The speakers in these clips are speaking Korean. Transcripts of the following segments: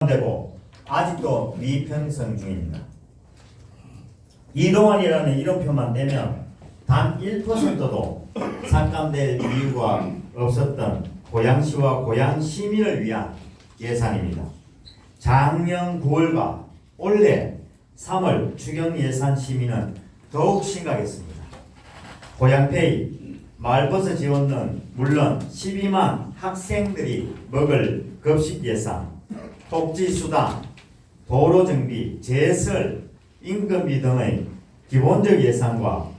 되고 아직도 미편성 중입니다. 이동환이라는 이름표만 떼면 단 1%도 삭감될 이유가 없었던 고양시와 고양 시민을 위한 예산입니다. 작년 9월과 올해 3월 추경 예산 심의는 더욱 심각했습니다. 고양페이, 말버스 지원은 물론 12만 학생들이 먹을 급식 예산, 복지수당, 도로정비, 제설, 임금비 등의 기본적 예산과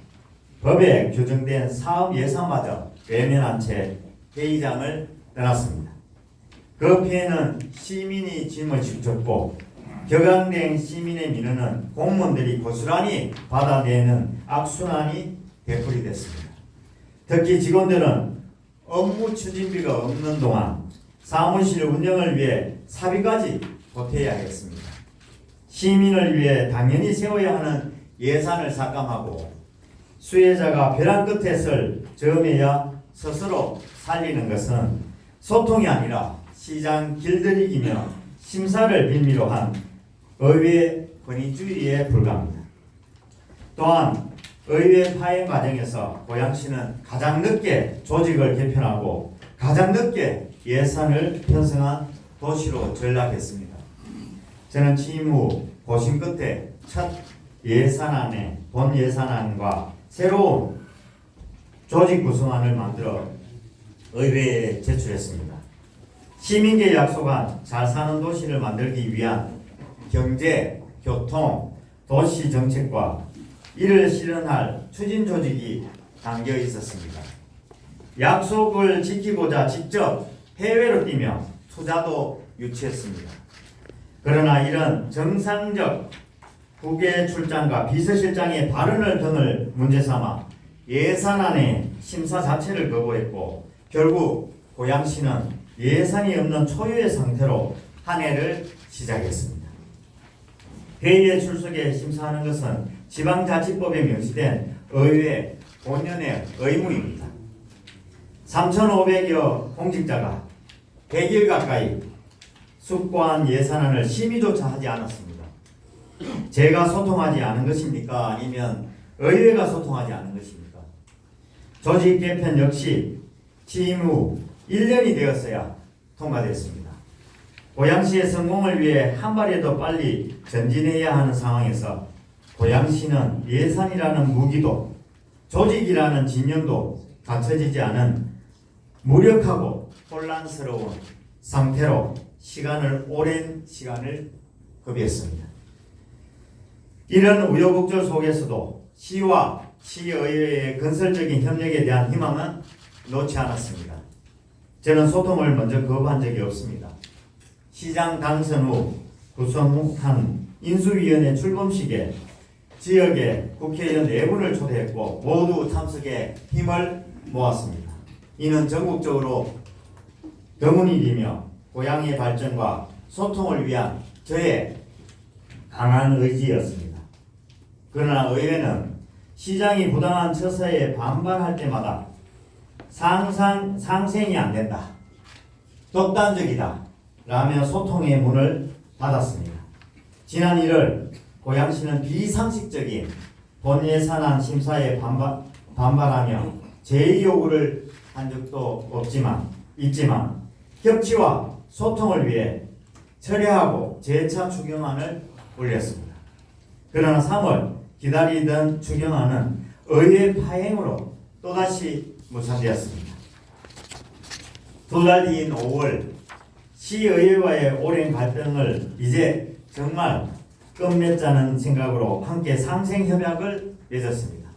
법에 규정된 사업 예산마저 외면한 채 회의장을 떠났습니다. 그 피해는 시민이 짐을 졌고 격앙된 시민의 민원은 공무원들이 고스란히 받아내는 악순환이 되풀이됐습니다. 특히 직원들은 업무 추진비가 없는 동안 사무실 운영을 위해 사비까지 보태야 했습니다. 시민을 위해 당연히 세워야 하는 예산을 삭감하고 수혜자가 벼랑 끝에 설 즈음에야 스스로 살리는 것은 소통이 아니라 시장 길들이기며 심사를 빌미로 한 의회 권위주의에 불과합니다. 또한 의회 파행 과정에서 고양시는 가장 늦게 조직을 개편하고 가장 늦게 예산을 편성한 도시로 전락했습니다. 저는 취임 후 고심 끝에 첫 예산안에 본 예산안과 새로운 조직 구성안을 만들어 의회에 제출했습니다. 시민께 약속한 잘 사는 도시를 만들기 위한 경제, 교통, 도시 정책과 이를 실현할 추진 조직이 담겨 있었습니다. 약속을 지키고자 직접 해외로 뛰며 투자도 유치했습니다. 그러나 이런 정상적 국외 출장과 비서실장의 발언을 등을 문제 삼아 예산안의 심사 자체를 거부했고 결국 고양시는 예산이 없는 초유의 상태로 한 해를 시작했습니다. 회의에 출석해 심사하는 것은 지방자치법에 명시된 의회 본연의 의무입니다. 3,500여 공직자가 100일 가까이 숙고한 예산안을 심의조차 하지 않았습니다. 제가 소통하지 않은 것입니까? 아니면 의회가 소통하지 않은 것입니까? 조직 개편 역시 취임 후 1년이 되었어야 통과됐습니다. 고양시의 성공을 위해 한 발이라도 빨리 전진해야 하는 상황에서 고양시는 예산이라는 무기도 조직이라는 진영도 갖춰지지 않은 무력하고 혼란스러운 상태로 오랜 시간을 허비했습니다. 이런 우여곡절 속에서도 시와 시의회의 건설적인 협력에 대한 희망은 놓지 않았습니다. 저는 소통을 먼저 거부한 적이 없습니다. 시장 당선 후 구성한 인수위원회 출범식에 지역의 국회의원 4분을 초대했고 모두 참석해 힘을 모았습니다. 이는 전국적으로 병원이 일이며 고양이의 발전과 소통을 위한 저의 강한 의지였습니다. 그러나 의회는 시장이 부당한 처사에 반발할 때마다 상생이 안 된다, 독단적이다 라며 소통의 문을 닫았습니다. 지난 1월 고양시는 비상식적인 본예산안 심사에 반발하며 제의 요구를 한 적도 있지만 협치와 소통을 위해 철회하고 재차 추경안을 올렸습니다. 그러나 3월 기다리던 추경안은 의회 파행으로 또다시 무산되었습니다. 2달 뒤인 5월 시의회와의 오랜 갈등을 이제 정말 끝맺자는 생각으로 함께 상생협약을 맺었습니다.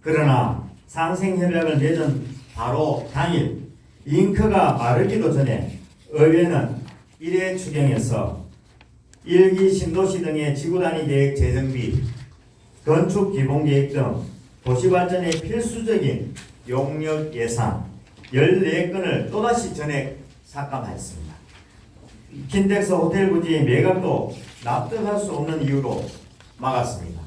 그러나 상생협약을 맺은 바로 당일 잉크가 마르기도 전에 의회는 1회 추경에서 1기 신도시 등의 지구단위 계획 재정비, 건축 기본계획 등 도시발전에 필수적인 용역 예산 14건을 또다시 전액 삭감했습니다. 킨텍스 호텔 부지 매각도 납득할 수 없는 이유로 막았습니다.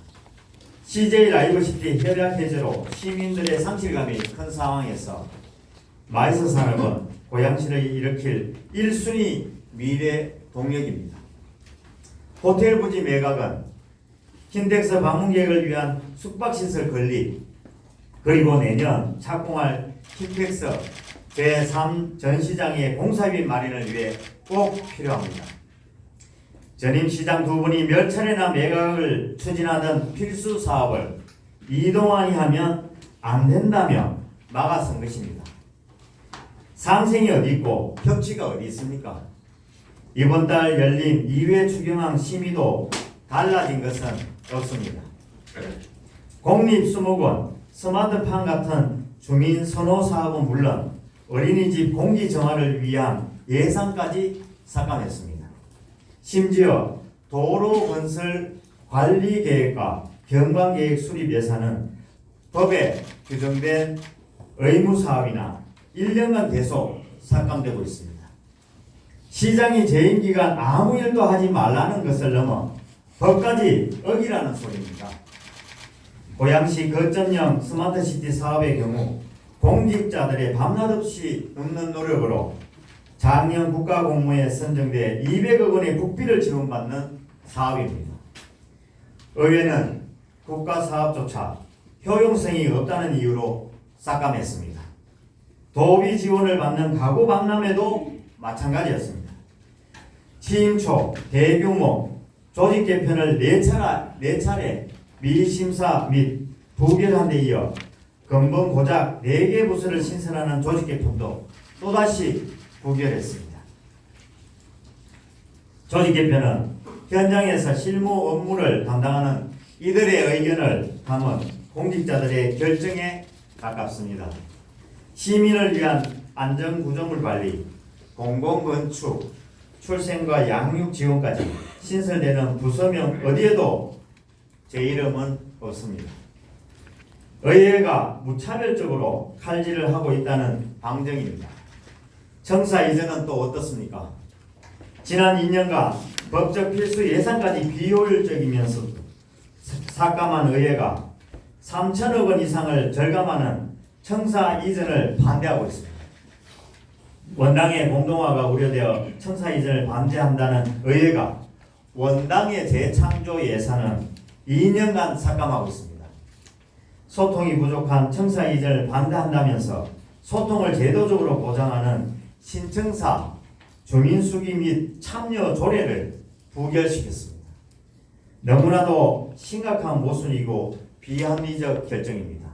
CJ 라이브시티 협약 해제로 시민들의 상실감이 큰 상황에서 마이스 산업은 고양시를 일으킬 1순위 미래 동력입니다. 호텔 부지 매각은 킨텍스 방문객을 위한 숙박시설 건립, 그리고 내년 착공할 킨텍스 제3 전시장의 공사비 마련을 위해 꼭 필요합니다. 전임 시장 두 분이 몇 차례나 매각을 추진하던 필수 사업을 이동환이 하면 안 된다며 막아선 것입니다. 상생이 어디 있고 협치가 어디 있습니까? 이번 달 열린 2회 추경안 심의도 달라진 것은 없습니다. 공립수목원, 스마트팜 같은 주민 선호 사업은 물론 어린이집 공기 정화를 위한 예산까지 삭감했습니다. 심지어 도로 건설 관리 계획과 경관 계획 수립 예산은 법에 규정된 의무 사업이나 1년간 계속 삭감되고 있습니다. 시장이 재임 기간 아무 일도 하지 말라는 것을 넘어 법까지 어기라는 소리입니다. 고양시 거점형 스마트시티 사업의 경우 공직자들의 밤낮 없이 없는 노력으로 작년 국가공모에 선정돼 200억 원의 국비를 지원받는 사업입니다. 의회는 국가사업조차 효용성이 없다는 이유로 삭감했습니다. 도비 지원을 받는 가구 박람회도 마찬가지였습니다. 취임 초 대규모 조직 개편을 4차례 미심사 및 부결한 데 이어 근본 고작 4개 부서를 신설하는 조직 개편도 또다시 부결했습니다. 조직 개편은 현장에서 실무 업무를 담당하는 이들의 의견을 담은 공직자들의 결정에 가깝습니다. 시민을 위한 안전구조물 관리, 공공건축, 출생과 양육 지원까지 신설되는 부서명 어디에도 제 이름은 없습니다. 의회가 무차별적으로 칼질을 하고 있다는 방증입니다. 청사 이전은 또 어떻습니까? 지난 2년간 법적 필수 예산까지 비효율적이면서 삭감한 의회가 3천억 원 이상을 절감하는 청사 이전을 반대하고 있습니다. 원당의 공동화가 우려되어 청사 이전을 반대한다는 의회가 원당의 재창조 예산은 2년간 삭감하고 있습니다. 소통이 부족한 청사 이전을 반대한다면서 소통을 제도적으로 보장하는 신청사 주민수기 및 참여 조례를 부결시켰습니다. 너무나도 심각한 모순이고 비합리적 결정입니다.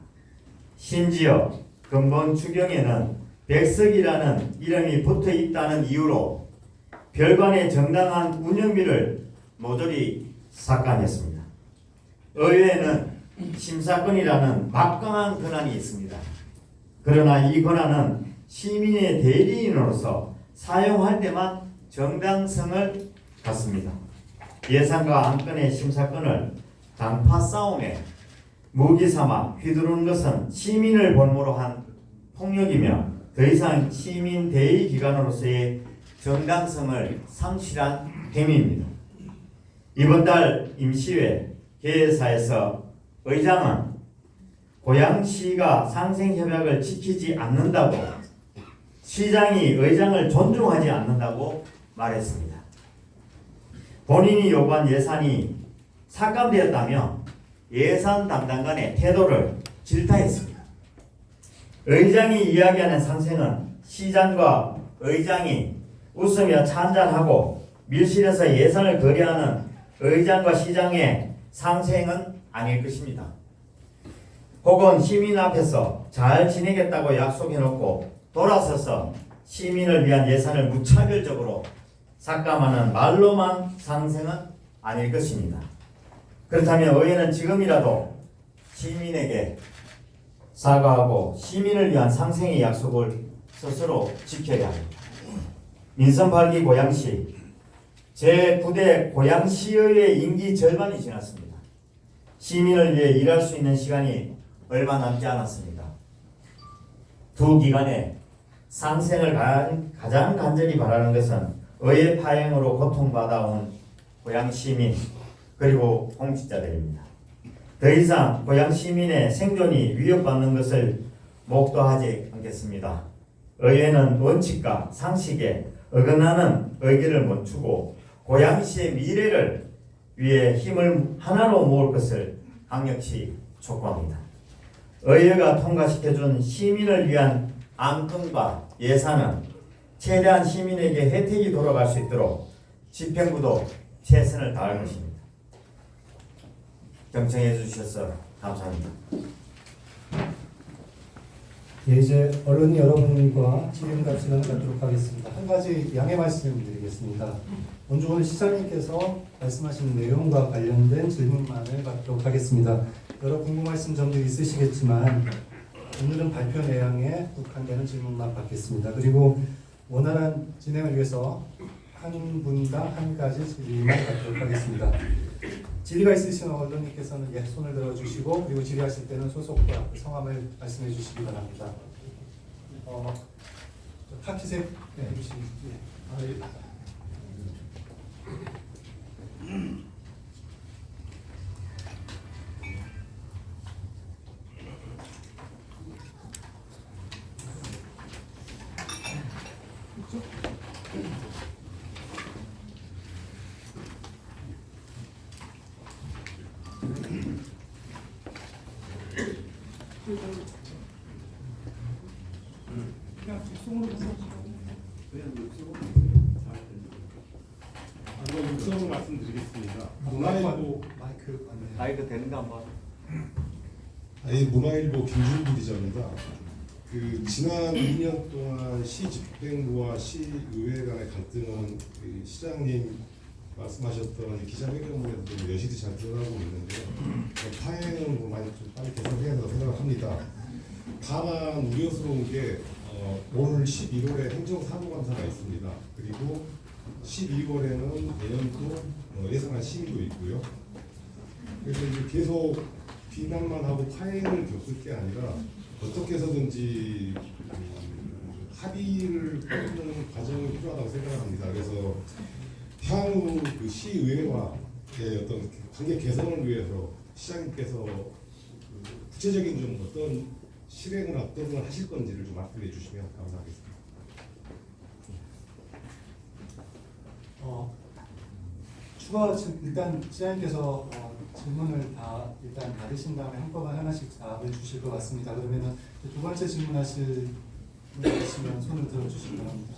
심지어 근본 추경에는 백석이라는 이름이 붙어 있다는 이유로 별관의 정당한 운영비를 모조리 삭감했습니다. 의회에는 심사권이라는 막강한 권한이 있습니다. 그러나 이 권한은 시민의 대리인으로서 사용할 때만 정당성을 갖습니다. 예산과 안건의 심사권을 당파 싸움에 무기 삼아 휘두르는 것은 시민을 본모로 한 폭력이며 더 이상 시민 대의 기관으로서의 정당성을 상실한 행위입니다. 이번 달 임시회 개회사에서 의장은 고양시가 상생협약을 지키지 않는다고, 시장이 의장을 존중하지 않는다고 말했습니다. 본인이 요구한 예산이 삭감되었다며 예산 담당관의 태도를 질타했습니다. 의장이 이야기하는 상생은 시장과 의장이 웃으며 찬잔하고 밀실에서 예산을 거래하는 의장과 시장의 상생은 아닐 것입니다. 혹은 시민 앞에서 잘 지내겠다고 약속해놓고 돌아서서 시민을 위한 예산을 무차별적으로 삭감하는 말로만 상생은 아닐 것입니다. 그렇다면 의회는 지금이라도 시민에게 사과하고 시민을 위한 상생의 약속을 스스로 지켜야 합니다. 민선 8기 고양시 제9대 고양시의회 임기 절반이 지났습니다. 시민을 위해 일할 수 있는 시간이 얼마 남지 않았습니다. 두 기관의 상생을 가장 간절히 바라는 것은 의회 파행으로 고통받아온 고양시민 그리고 공직자들입니다. 더 이상 고양시민의 생존이 위협받는 것을 목도하지 않겠습니다. 의회는 원칙과 상식에 어긋나는 의견을 멈추고 고양시의 미래를 위해 힘을 하나로 모을 것을 강력히 촉구합니다. 의회가 통과시켜준 시민을 위한 안건과 예산은 최대한 시민에게 혜택이 돌아갈 수 있도록 집행부도 최선을 다할 것입니다. 경청해 주셔서 감사합니다. 예, 이제 언론 여러분과 질의응답 시간을 갖도록 하겠습니다. 한 가지 양해 말씀드리겠습니다. 먼저 오늘 시장님께서 말씀하신 내용과 관련된 질문만을 받도록 하겠습니다. 여러 궁금하신 점들이 있으시겠지만 오늘은 발표 내용에 국한되는 질문만 받겠습니다. 그리고 원활한 진행을 위해서 한 분당 한 가지 질의만 받도록 하겠습니다. 질의가 있으신 언론님께서는 예, 손을 들어주시고 그리고 질의하실 때는 소속과 성함을 말씀해 주시기 바랍니다. 카키색 해주시면 육성으로 말씀드리겠습니다. 마이크 되는가 한번. 문화일보 김준구 기자입니다. 지난 2년 동안 시집행부와 시의회 간의 갈등은 시장님 말씀하셨던 기자회견에도 여실히 잘 드러나고 있는데요. 파행은 많이 좀 빨리 개선해야 된다고 생각을 합니다. 다만 우려스러운 게 올 11월에 행정사무감사가 있습니다. 그리고 12월에는 내년도 예산안 심의도 있고요. 그래서 이제 계속 비난만 하고 파행을 겪을 게 아니라 어떻게 해서든지 합의를 보는 과정이 필요하다고 생각을 합니다. 그래서 향후 시의회와의 어떤 관계 개선을 위해서 시장님께서 구체적인 좀 어떤 실행을 어떤 걸 하실 건지를 좀 말씀해 주시면 감사하겠습니다. 추가 일단 시장님께서 질문을 다 일단 받으신 다음에 한꺼번에 하나씩 답을 주실 것 같습니다. 그러면은 두 번째 질문하시면 손을 들어주시기 바랍니다.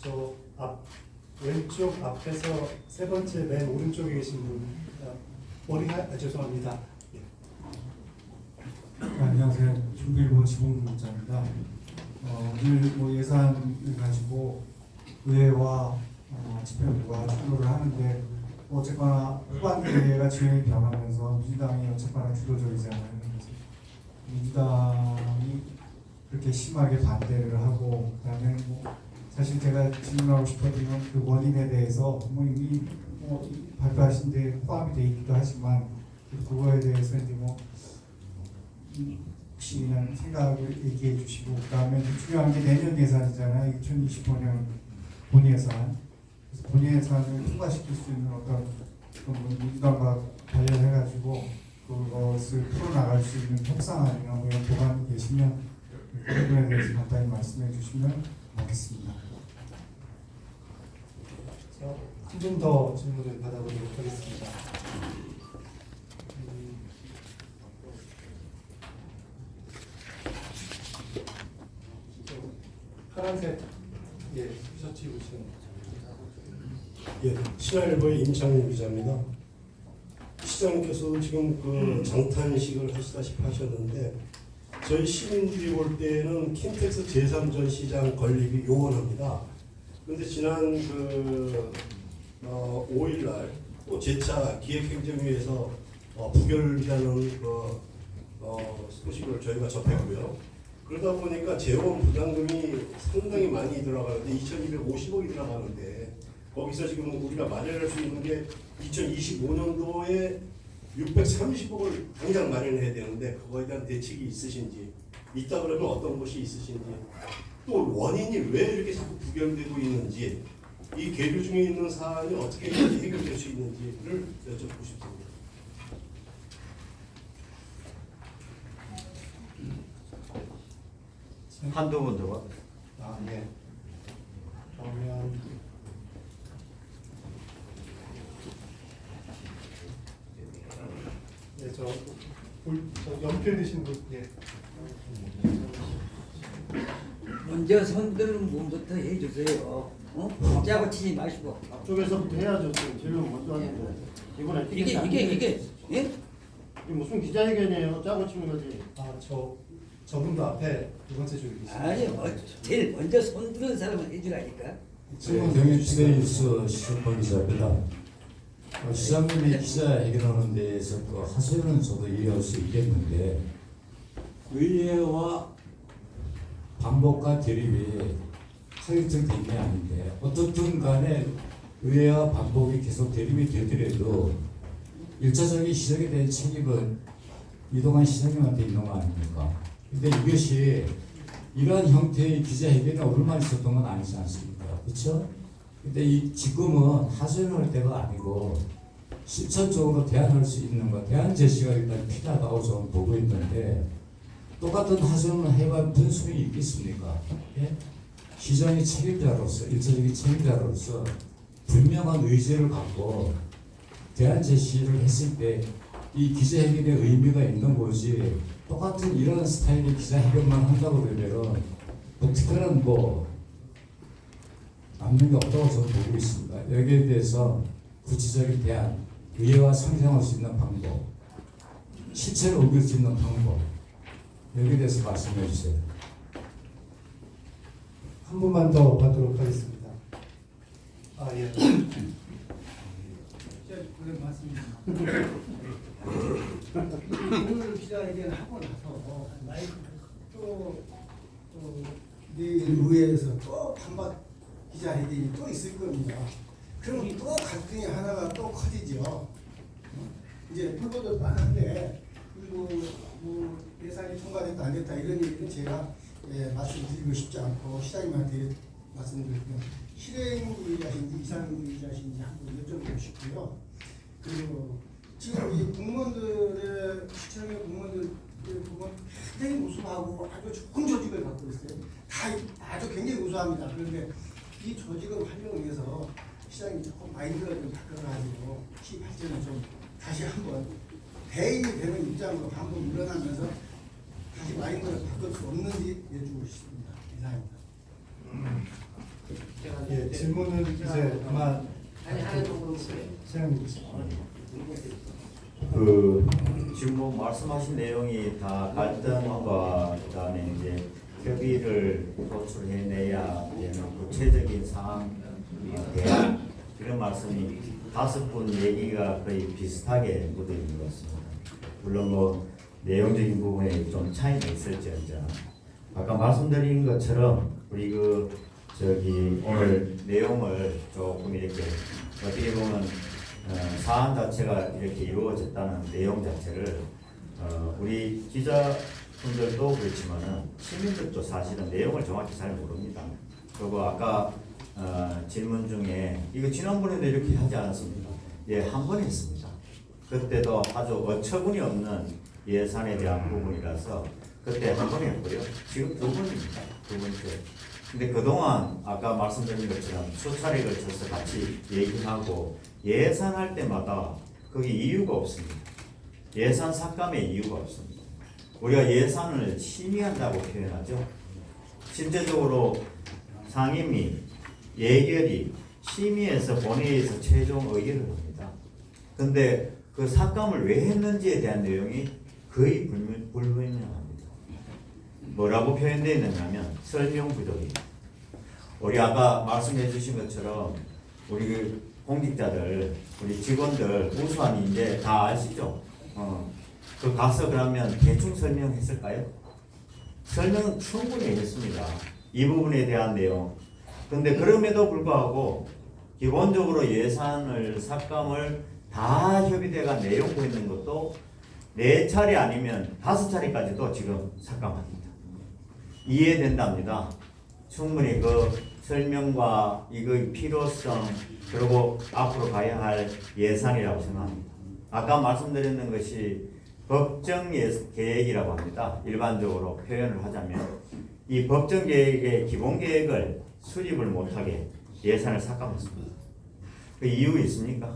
저 왼쪽 앞에서 세 번째 맨 오른쪽에 계신 분 죄송합니다. 예. 안녕하세요. 중일보 지봉 기자입니다. 오늘 예산을 가지고 의회와 집행부가 충돌을 하는데 어쨌거나 후반기가 진행이 변하면서 민주당이 어쨌거나 주도적이잖아요. 민주당이 그렇게 심하게 반대를 하고 그다음에 사실 제가 질문하고 싶었던 건 그 원인에 대해서 이미 발표하신 데 포함이 되어 있기도 하지만 그거에 대해서 이제 혹시 그냥 생각을 얘기해 주시고 그다음에 중요한 게 내년 예산이잖아요. 2025년 본 예산. 그래서 본 예산을 통과시킬 수 있는 어떤 민주당과 관련해가지고 그것을 풀어나갈 수 있는 협상안이나 이런 보관이 계시면 그 부분에 대해서 간단히 말씀해 주시면 고맙겠습니다. 한 분 더 질문을 받아보도록 하겠습니다. 파란색 티셔츠 입으신 신화일보의 임창민 기자입니다. 시장님께서 지금 장탄식을 하시다시피 하셨는데 저희 시민들이 볼 때는 킨텍스 제3전 시장 건립이 요원합니다. 그런데 지난 5일날 또 제4 기획행정위에서 부결이라는 소식을 저희가 접했고요. 그러다 보니까 재원 부담금이 상당히 많이 들어가는데 2,250억이 들어가는데 거기서 지금 우리가 마련할 수 있는 게 2025년도에 630억을 당장 마련해야 되는데 그거에 대한 대책이 있으신지 있다 그러면 어떤 것이 있으신지 또 원인이 왜 이렇게 자꾸 부결되고 있는지 이 계류 중에 있는 사안이 어떻게 해결될 수 있는지를 여쭤보고 싶습니다. 한두 분 더. 네. 그러면 저 연필 드신 분, 예. 먼저 손드는 분부터 해주세요. 짜고 치지 마시고. 앞쪽에서부터 해야죠. 지금 질문 먼저 하는데 이번에 이게 예? 이게 무슨 기자회견이에요? 짜고 치는 거지. 저분도 앞에 두 번째 줄에 계시죠. 아니 제일 먼저 손드는 사람은 해주라니까. 경인시대뉴스 시청본 기자입니다. 시장님이 기자회견하는 데에서 그 하소연은 저도 이해할 수 있겠는데 의회와 반복과 대립이 하격적인 게 아닌데 어떻든 간에 의회와 반복이 계속 대립이 되더라도 일차적인 시정에 대한 책임은 이동환 시장님한테 있는 거 아닙니까? 근데 이것이 이러한 형태의 기자회견에 오늘만 있었던 건 아니지 않습니까? 그렇죠? 근데 이 지금은 하소연할 때가 아니고 실천적으로 대안할 수 있는 거, 대안 제시가 일단 필요하다고 저는 보고 있는데 똑같은 하소연을 해봐야 무슨 소용이 있겠습니까? 예? 시장의 책임자로서, 일차적인 책임자로서 분명한 의지를 갖고 대안 제시를 했을 때 이 기자회견의 의미가 있는 거지 똑같은 이런 스타일의 기자회견만 한다고 그러면 뭐 특별한 남는 게 없다고 저는 보고 있습니다. 여기에 대해서 구체적인 대안, 의회와 상생할 수 있는 방법, 실체를 옮길 수 있는 방법 여기에 대해서 말씀해 주세요. 한 분만 더 받도록 하겠습니다. 예. 그런 말씀입니다. 오늘 기자회견 하고 나서 마이크 또 내일 의회에서 또 반박 기자회견이 또 있을 겁니다. 그러면 또 갈등이 하나가 또 커지죠. 이제 표도도 뻔한데 그리고 뭐 예산이 통과됐다 안 됐다 이런 얘기는 제가 말씀드리고 싶지 않고 시장님한테 말씀드리면 실행위라든지 이상위라든지 한번 여쭤보고 싶고요. 그리고 지금 이 공무원들의 시청의 공무원들 보면 굉장히 우수하고 아주 좋은 조직을 갖고 있어요. 다 아주 굉장히 우수합니다. 그런데 이 조직을 활용해서 시장이 조금 마인드를 좀 바꿔가지고 시 발전을 좀 다시 한번 대인이 되는 입장으로 한번 물러나면서 다시 마인드를 바꿀 수 없는지 여쭈고 싶습니다. 이상입니다. 예, 질문은 이제 아마 시장님 지금 뭐 말씀하신 내용이 다 갈등과 그다음에 이제 협의를 도출해내야 되는 구체적인 상황 대안 이런 말씀이 5분 얘기가 거의 비슷하게 묻어 있는 것 같습니다. 물론 뭐 내용적인 부분에 좀 차이가 있을지언정 아까 말씀드린 것처럼 우리 오늘 내용을 조금 이렇게 어떻게 보면 사안 자체가 이렇게 이루어졌다는 내용 자체를 우리 기자분들도 그렇지만은 시민들도 사실은 내용을 정확히 잘 모릅니다. 그리고 아까 질문 중에 이거 지난번에도 이렇게 하지 않았습니까? 예, 한 번 했습니다. 그때도 아주 어처구니 없는 예산에 대한 부분이라서 그때 한 번 했고요. 지금 2번입니다. 2번째. 근데 그동안 아까 말씀드린 것처럼 수차례 걸쳐서 같이 얘기하고 예산할 때마다 그게 이유가 없습니다. 예산 삭감의 이유가 없습니다. 우리가 예산을 심의한다고 표현하죠. 실제적으로 상임위, 예결위, 심의해서 본회의에서 최종 의결을 합니다. 근데 그 삭감을 왜 했는지에 대한 내용이 거의 불분명합니다. 뭐라고 표현되어 있느냐면 설명 부족입니다. 우리 아까 말씀해 주신 것처럼 우리 공직자들, 우리 직원들 우수한 이제 다 아시죠? 그 가서 그러면 대충 설명했을까요? 설명은 충분히 했습니다. 이 부분에 대한 내용. 근데 그럼에도 불구하고 기본적으로 예산을 삭감을 다 협의대가 내용고 있는 것도 4차례 아니면 5차례까지도 지금 삭감합니다. 이해된답니다. 충분히 그 설명과 이거의 필요성 그리고 앞으로 가야 할 예산이라고 생각합니다. 아까 말씀드렸는 것이 법정 계획이라고 합니다. 일반적으로 표현을 하자면 이 법정 계획의 기본 계획을 수립을 못하게 예산을 삭감했습니다. 그 이유 있습니까?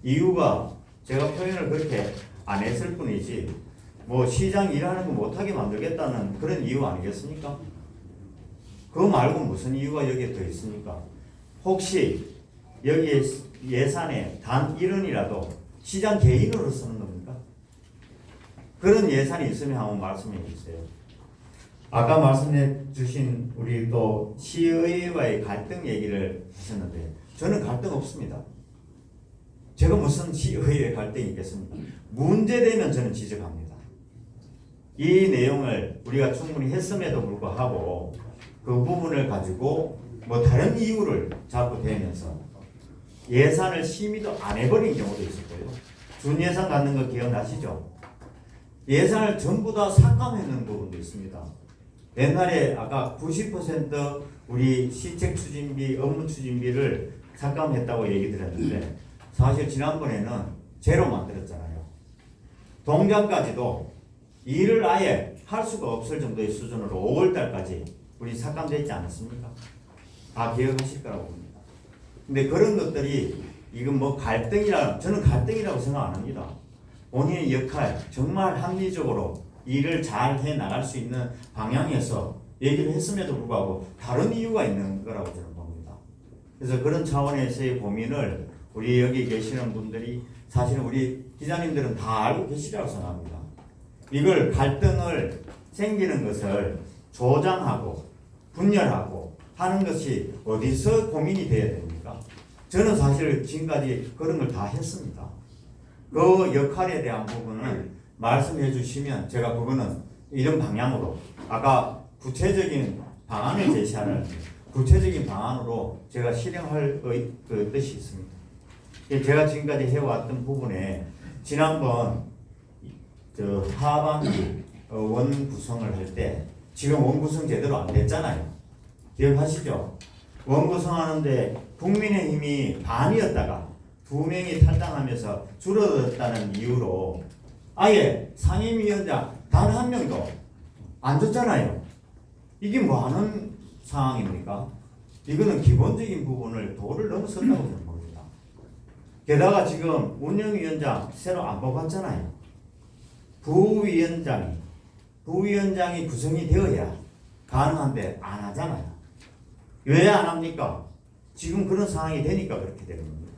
이유가 제가 표현을 그렇게 안 했을 뿐이지 뭐 시장 일하는 거 못하게 만들겠다는 그런 이유 아니겠습니까? 그거 말고 무슨 이유가 여기에 더 있습니까? 혹시 여기에 예산에 단 1원이라도 시장 개인으로 쓰는 겁니까? 그런 예산이 있으면 한번 말씀해 주세요. 아까 말씀해 주신 우리 또 시의회와의 갈등 얘기를 하셨는데 저는 갈등 없습니다. 제가 무슨 시의회 갈등이 있겠습니까? 문제되면 저는 지적합니다. 이 내용을 우리가 충분히 했음에도 불구하고 그 부분을 가지고 뭐 다른 이유를 자꾸 대면서 예산을 심의도 안 해버린 경우도 있었고요. 준예산 갖는 거 기억나시죠? 예산을 전부 다 삭감해놓은 부분도 있습니다. 옛날에 아까 90% 우리 시책 추진비, 업무 추진비를 삭감했다고 얘기 드렸는데 사실 지난번에는 제로 만들었잖아요. 동장까지도 일을 아예 할 수가 없을 정도의 수준으로 5월달까지 우리 삭감되지 않았습니까? 다 기억하실 거라고 봅니다. 근데 그런 것들이 이건 뭐 저는 갈등이라고 생각 안 합니다. 본인의 역할 정말 합리적으로 일을 잘 해 나갈 수 있는 방향에서 얘기를 했음에도 불구하고 다른 이유가 있는 거라고 저는 봅니다. 그래서 그런 차원에서의 고민을 우리 여기 계시는 분들이 사실은 우리 기자님들은 다 알고 계시라고 생각합니다. 이걸 갈등을 생기는 것을 조장하고 분열하고 하는 것이 어디서 고민이 돼야 됩니까? 저는 사실 지금까지 그런 걸 다 했습니다. 그 역할에 대한 부분을 말씀해 주시면 제가 그거는 이런 방향으로 아까 구체적인 방안을 제시하는 구체적인 방안으로 제가 실행할 그 뜻이 있습니다. 제가 지금까지 해왔던 부분에 지난번 저 하반기 원 구성을 할 때 지금 원 구성 제대로 안 됐잖아요. 기억하시죠? 원 구성하는데 국민의힘이 반이었다가 2명이 탈당하면서 줄어들었다는 이유로 아예 상임위원장 단 1명도 안 줬잖아요. 이게 뭐 하는 상황입니까? 이거는 기본적인 부분을 도를 넘어섰다고 저는 봅니다. 게다가 지금 운영위원장 새로 안 뽑았잖아요. 부위원장이 구성이 되어야 가능한데 안 하잖아요. 왜 안 합니까? 지금 그런 상황이 되니까 그렇게 되는 겁니다.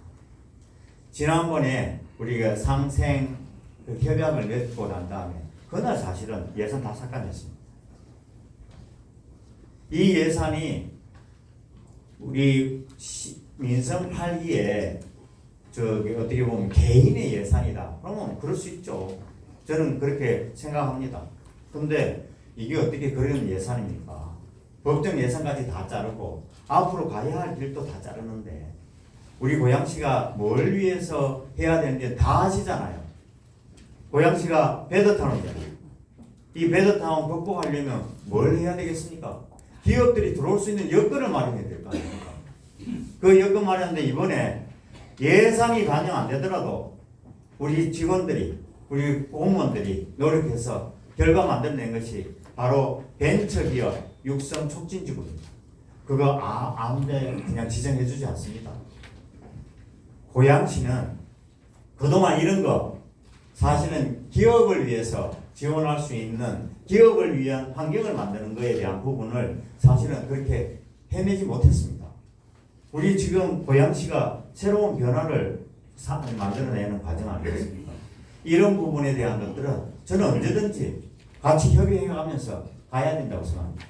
지난번에 우리가 상생 그 협약을 맺고 난 다음에 그날 사실은 예산 다 삭감했습니다. 이 예산이 우리 민생 8기에 저기 어떻게 보면 개인의 예산이다. 그러면 그럴 수 있죠. 저는 그렇게 생각합니다. 근데 이게 어떻게 그런 예산입니까? 법정 예산까지 다 자르고 앞으로 가야 할 길도 다 자르는데 우리 고양시가 뭘 위해서 해야 되는지 다 아시잖아요. 고양시가 베더타운이잖아요. 이 베더타운 극복하려면 뭘 해야 되겠습니까? 기업들이 들어올 수 있는 여건을 마련해야 될 거 아닙니까? 그 여건 마련인데 이번에 예산이 반영 안 되더라도 우리 직원들이 우리 공무원들이 노력해서 결과 만들어낸 것이 바로 벤처기업 육성 촉진지구입니다. 그거 아무데 그냥 지정해 주지 않습니다. 고양시는 그동안 이런 거 사실은 기업을 위해서 지원할 수 있는 기업을 위한 환경을 만드는 것에 대한 부분을 사실은 그렇게 해내지 못했습니다. 우리 지금 고양시가 새로운 변화를 만들어내는 과정 아니겠습니까? 이런 부분에 대한 것들은 저는 언제든지 같이 협의해가면서 가야 된다고 생각합니다.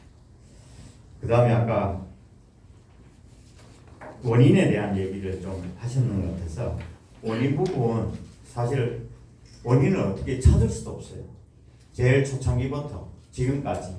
그 다음에 아까 원인에 대한 얘기를 좀 하셨는 것 같아서 원인 부분 사실 원인을 어떻게 찾을 수도 없어요. 제일 초창기부터 지금까지